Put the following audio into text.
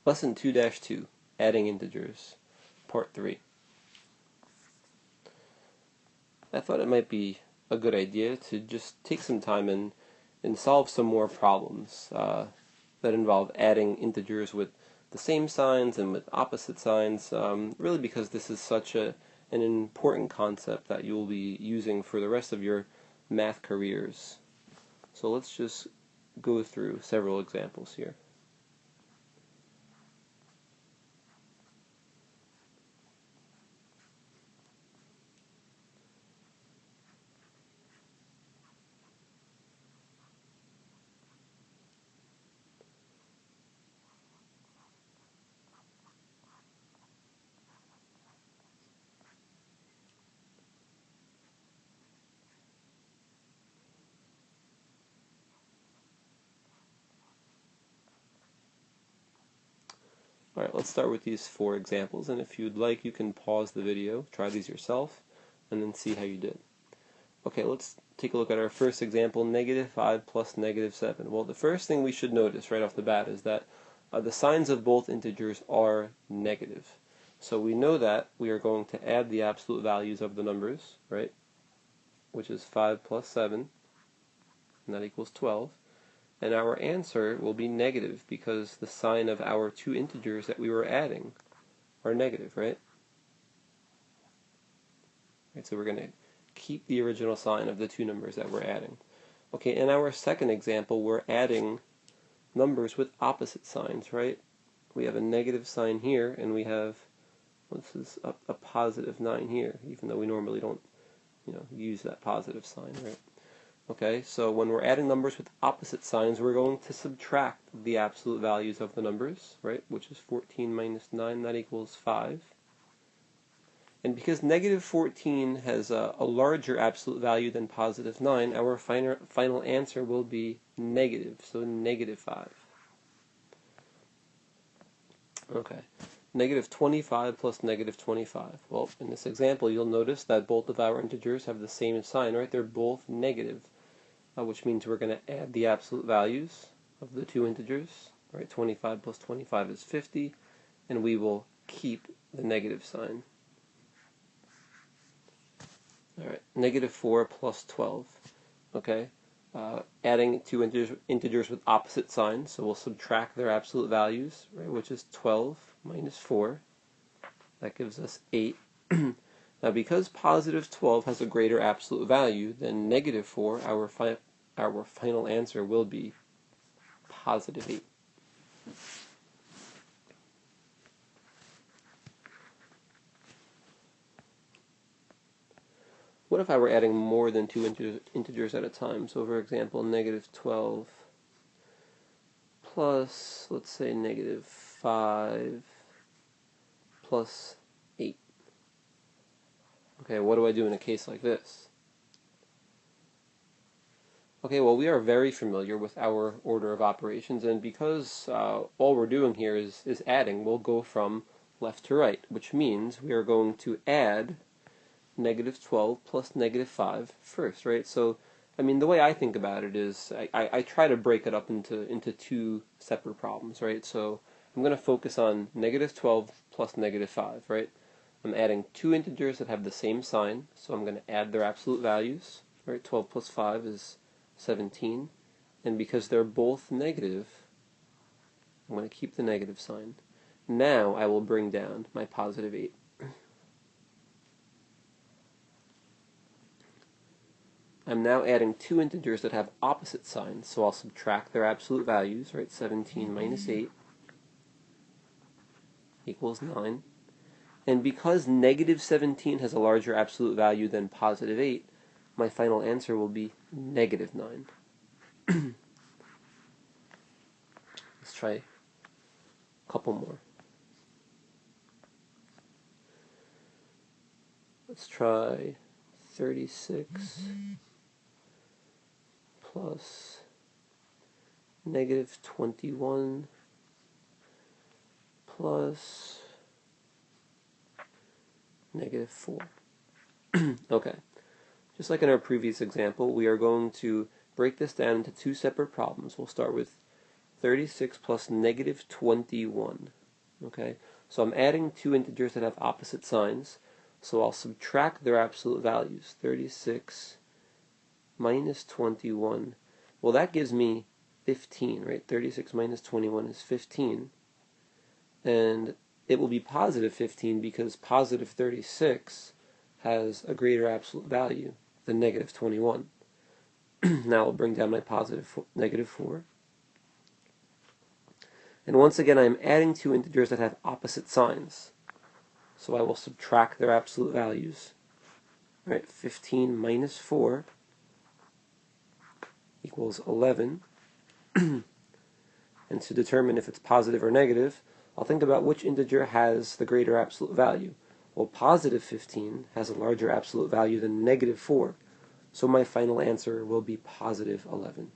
Lesson 2-2, Adding Integers, Part 3. I thought it might be a good idea to just take some time and solve some more problems that involve adding integers with the same signs and with opposite signs, really because this is such an important concept that you'll be using for the rest of your math careers. So let's just go through several examples here. Alright, let's start with these 4 examples, and if you'd like, you can pause the video, try these yourself, and then see how you did. Okay, let's take a look at our first example, -5 plus -7. Well, the first thing we should notice right off the bat is that the signs of both integers are negative. So we know that we are going to add the absolute values of the numbers, right, which is 5 plus 7, and that equals 12. And our answer will be negative because the sign of our 2 integers that we were adding are negative, right? So we're going to keep the original sign of the 2 numbers that we're adding. Okay, in our second example, we're adding numbers with opposite signs, right? We have a negative sign here, and we have, this is a positive 9 here, even though we normally don't, use that positive sign, right? Okay, so when we're adding numbers with opposite signs, we're going to subtract the absolute values of the numbers, right, which is 14 minus 9, that equals 5. And because negative 14 has a larger absolute value than positive 9, our final answer will be negative, so negative 5. Okay, negative 25 plus negative 25. Well, in this example, you'll notice that both of our integers have the same sign, right? They're both negative. Which means we're going to add the absolute values of the 2 integers, right? 25 plus 25 is 50, and we will keep the negative sign. All right, -4 plus 12, okay? Adding 2 integers with opposite signs, so we'll subtract their absolute values, right, which is 12 minus 4. That gives us 8. Now, because positive 12 has a greater absolute value than -4, our final answer will be positive 8. What if I were adding more than 2 integers at a time? So, for example, -12 plus, let's say, -5 plus 8. Okay, what do I do in a case like this? Okay, well, we are very familiar with our order of operations, and because all we're doing here is adding, we'll go from left to right, which means we are going to add -12 plus -5 first, right? So, I mean, the way I think about it is I try to break it up into 2 separate problems, right? So I'm going to focus on -12 plus -5, right? I'm adding 2 integers that have the same sign, so I'm going to add their absolute values, right? 12 plus 5 is 17, and because they're both negative, I'm going to keep the negative sign. Now I will bring down my positive 8. I'm now adding 2 integers that have opposite signs, so I'll subtract their absolute values, right? 17 minus 8 equals 9. And because -17 has a larger absolute value than positive 8, my final answer will be -9. Let's try a couple more. Let's try 36 plus -21 plus -4. Okay, just like in our previous example, we are going to break this down into 2 separate problems. We'll start with 36 plus negative 21. Okay, so I'm adding two integers that have opposite signs, so I'll subtract their absolute values. 36 minus 21. Well, that gives me 15, right? 36 minus 21 is 15. And it will be positive 15 because positive 36 has a greater absolute value than negative 21. Now I'll bring down my negative 4. And once again, I'm adding two integers that have opposite signs. So I will subtract their absolute values. All right, 15 minus 4 equals 11. And to determine if it's positive or negative, I'll think about which integer has the greater absolute value. Well, positive 15 has a larger absolute value than negative 4. So my final answer will be positive 11.